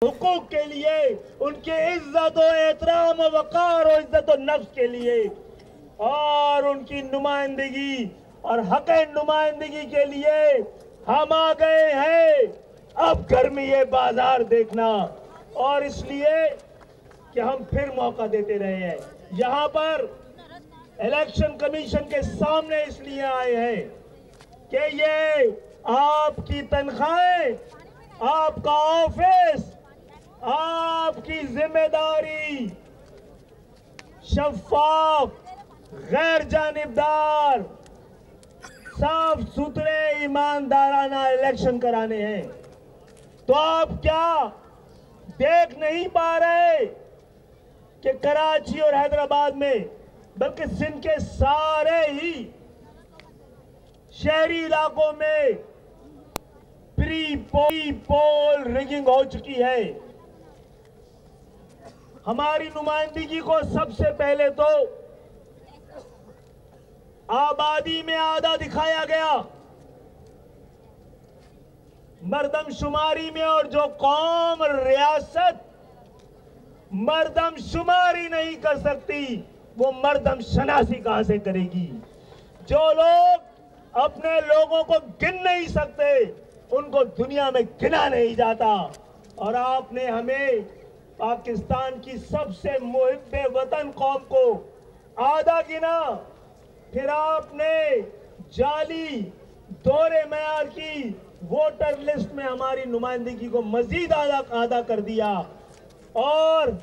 हुकूक के लिए, उनके इज्जत और एहतराम और वकार और इज्जत और नफ्स के लिए और उनकी नुमाइंदगी और हक नुमाइंदगी के लिए हम आ गए हैं। अब घर में ये बाजार देखना, और इसलिए कि हम फिर मौका देते रहे हैं। यहाँ पर इलेक्शन कमीशन के सामने इसलिए आए हैं कि ये आपकी तनख्वाहें, आपका ऑफिस, आपकी जिम्मेदारी शफाफ, गैर जानिबदार, साफ सुथरे ईमानदाराना इलेक्शन कराने हैं। तो आप क्या देख नहीं पा रहे कि कराची और हैदराबाद में, बल्कि सिंध के सारे ही शहरी इलाकों में प्री पोल रिगिंग हो चुकी है। हमारी नुमाइंदगी को सबसे पहले तो आबादी में आधा दिखाया गया, मर्दमशुमारी में, और जो कौम रियासत मर्दमशुमारी नहीं कर सकती वो मर्दम शनासी कहां से करेगी। जो लोग अपने लोगों को गिन नहीं सकते उनको दुनिया में गिना नहीं जाता। और आपने हमें पाकिस्तान की सबसे मुहिब्बे वतन कौम को आधा गिना, फिर आपने जाली दोहरे मयार की वोटर लिस्ट में हमारी नुमाइंदगी को मजीद आधा कर दिया। और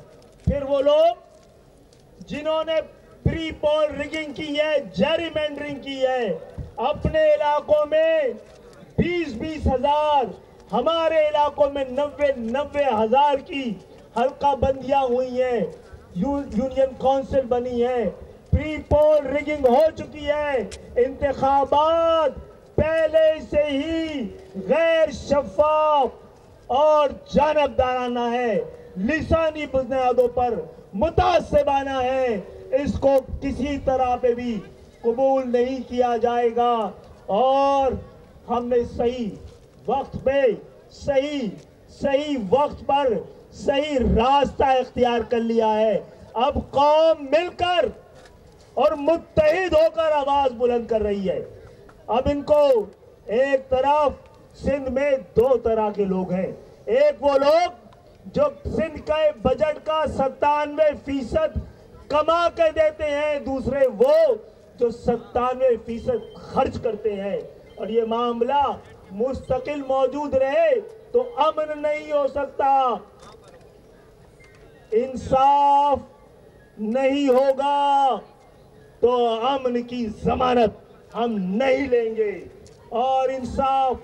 फिर वो लोग जिन्होंने प्री पोल रिगिंग की है, जेरीमेंडरिंग की है, अपने इलाकों में 20-20 हजार, हमारे इलाकों में 90-90 हजार की हल्का बंदियां हुई हैं, यूनियन काउंसिल बनी है, प्री पोल रिगिंग हो चुकी है, इंतखाबात पहले से ही गैर शफाफ और जानबदाराना है, लिसानी बुनियादों पर मुतासिबाना है। इसको किसी तरह पे भी कबूल नहीं किया जाएगा। और हमने सही वक्त पे सही वक्त पर सही रास्ता इख्तियार कर लिया है। अब कौम मिलकर और मुत्तहिद होकर आवाज बुलंद कर रही है। अब इनको, एक तरफ सिंध में 2 तरह के लोग हैं, एक वो लोग जो सिंध के बजट का 97% कमा के देते हैं, दूसरे वो जो 97% खर्च करते हैं। और ये मामला मुस्तकिल मौजूद रहे तो अमन नहीं हो सकता, इंसाफ नहीं होगा तो अमन की जमानत हम नहीं लेंगे। और इंसाफ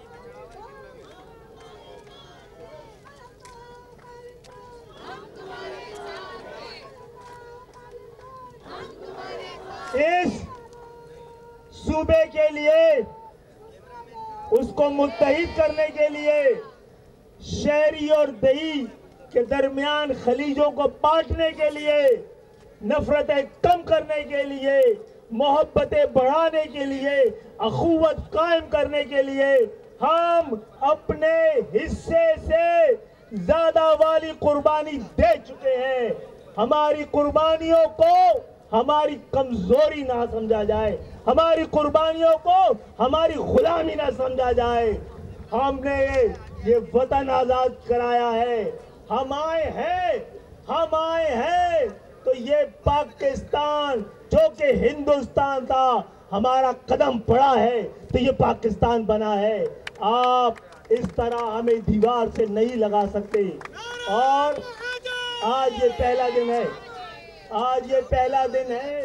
इस सूबे के लिए, उसको मुत्तहिद करने के लिए, शहरी और दही के दरमियान खलीजों को बांटने के लिए, नफरतें कम करने के लिए, मोहब्बतें बढ़ाने के लिए, अखुवत कायम करने के लिए हम अपने हिस्से से ज्यादा वाली कुर्बानी दे चुके हैं। हमारी कुर्बानियों को हमारी कमजोरी ना समझा जाए, हमारी कुर्बानियों को हमारी गुलामी ना समझा जाए। हमने ये वतन आजाद कराया है, हम आए हैं तो ये पाकिस्तान जो कि हिंदुस्तान था, हमारा कदम पड़ा है तो ये पाकिस्तान बना है। आप इस तरह हमें दीवार से नहीं लगा सकते। और आज ये पहला दिन है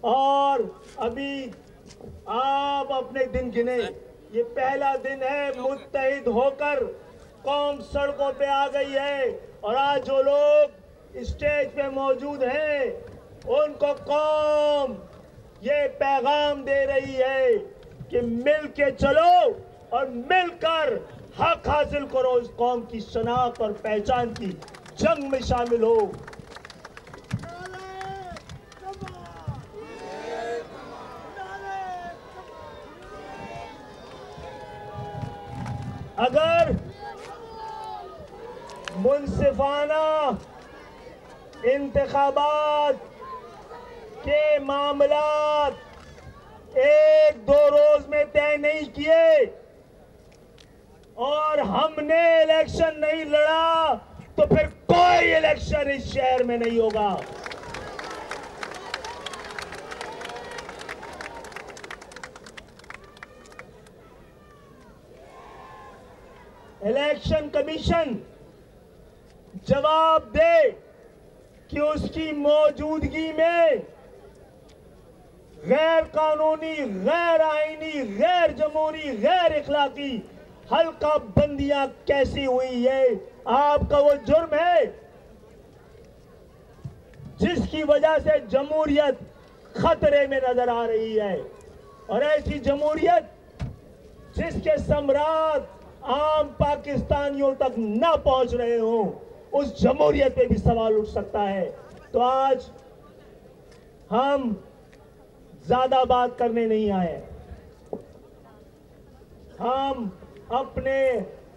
और अभी आप अपने दिन गिने। ये पहला दिन है, मुत्तहिद होकर कौम सड़कों पे आ गई है। और आज जो लोग स्टेज पे मौजूद हैं उनको कौम ये पैगाम दे रही है कि मिल के चलो और मिलकर हक हासिल करो, इस कौम की शनाख्त और पहचान की जंग में शामिल हो। अगर मुनसिफाना इंतखाबात के मामलात 1-2 रोज में तय नहीं किए और हमने इलेक्शन नहीं लड़ा तो फिर कोई इलेक्शन इस शहर में नहीं होगा। इलेक्शन कमीशन जवाब दे कि उसकी मौजूदगी में गैर कानूनी, गैर आईनी, गैर जमहूरी, गैर इखलाकी हल्का बंदियां कैसी हुई है। आपका वो जुर्म है जिसकी वजह से जमहूरियत खतरे में नजर आ रही है, और ऐसी जमहूरियत जिसके सम्राट आम पाकिस्तानियों तक न पहुंच रहे हो, उस जमहूरियत पे भी सवाल उठ सकता है। तो आज हम ज्यादा बात करने नहीं आए, हम अपने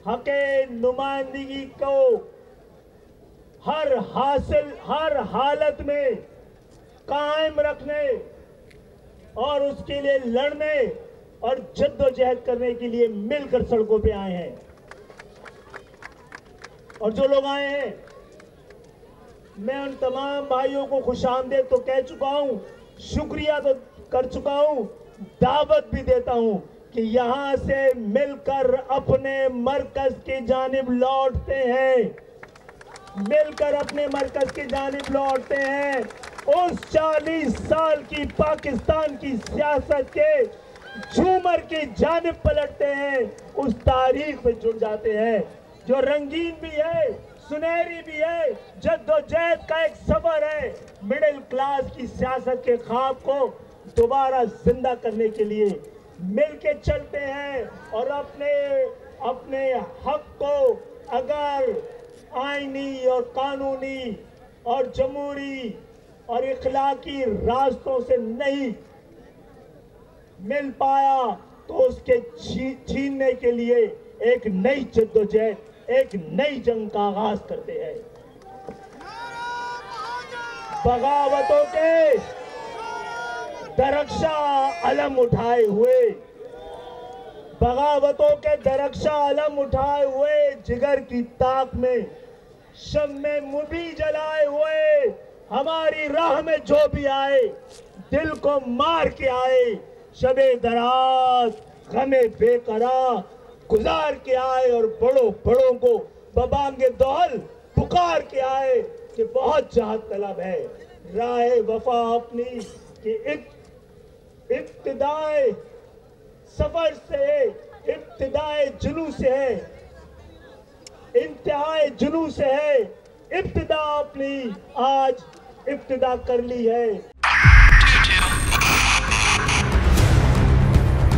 हके नुमाइंदगी को हर हालत में कायम रखने और उसके लिए लड़ने और जद्दोजहद करने के लिए मिलकर सड़कों पे आए हैं। और जो लोग आए हैं, मैं उन तमाम भाइयों को खुशामदीद तो कह चुका हूं, शुक्रिया तो कर चुका हूं, दावत भी देता हूं कि यहां से मिलकर अपने मरकज की जानिब लौटते हैं, मिलकर अपने मरकज की जानिब लौटते हैं। उस 40 साल की पाकिस्तान की सियासत के झूमर की जानिब पलटते हैं, उस तारीख में जुड़ जाते हैं जो रंगीन भी है, सुनहरी भी है, जद्दोजहद का एक सफर है। मिडिल क्लास की सियासत के ख्वाब को दोबारा जिंदा करने के लिए मिलके चलते हैं और अपने हक को अगर आईनी और कानूनी और जमहूरी और इखलाकी रास्तों से नहीं मिल पाया तो उसके छीनने के लिए एक नई जद्दोजहद, एक नई जंग का आगाज करते हैं। बगावतों के दरख्शा अलम उठाए हुए, बगावतों के दरख्शा अलम उठाए हुए, जिगर की ताक में शम्मे मुबी जलाए हुए, हमारी राह में जो भी आए दिल को मार के आए, शबे दराज गमे बेकरार गुजार के आए और बड़ों को बबांगे दौल पुकार के आए कि बहुत चाहत तलब है। राह वफा अपनी कि इब्तिदाए सफर से, इब्तिदाए जुनू से है, इंतहाए जुनू से है, इब्तिदा अपनी आज इब्तिदा कर ली है।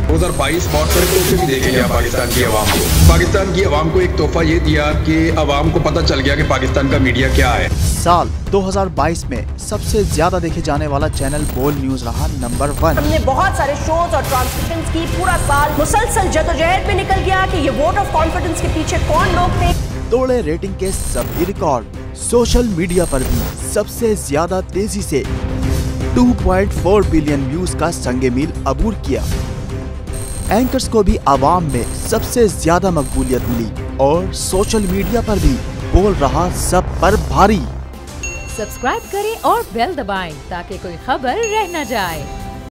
2022 बहुत सारे तोहफे भी देखे गया पाकिस्तान की आवाम को। पाकिस्तान की आवाम को एक तोहफा ये दिया कि आवाम को पता चल गया कि पाकिस्तान का मीडिया क्या है। साल 2022 में सबसे ज्यादा देखे जाने वाला चैनल बोल न्यूज रहा नंबर 1। हमने बहुत सारे शोज और ट्रांसमिशंस की, पूरा साल मुसलसल जद्दोजहद में निकल गया कि ये वोट ऑफ कॉन्फिडेंस के पीछे कौन लोग थे। तोड़े रेटिंग के सभी रिकॉर्ड। सोशल मीडिया पर भी सबसे ज्यादा तेजी से 2.4 बिलियन व्यूज का संगे मील अबूर किया। एंकर्स को भी आवाम में सबसे ज्यादा मकबूलियत मिली और सोशल मीडिया पर भी बोल रहा सब पर भारी। सब्सक्राइब करें और बेल दबाएं ताकि कोई खबर रह न जाए।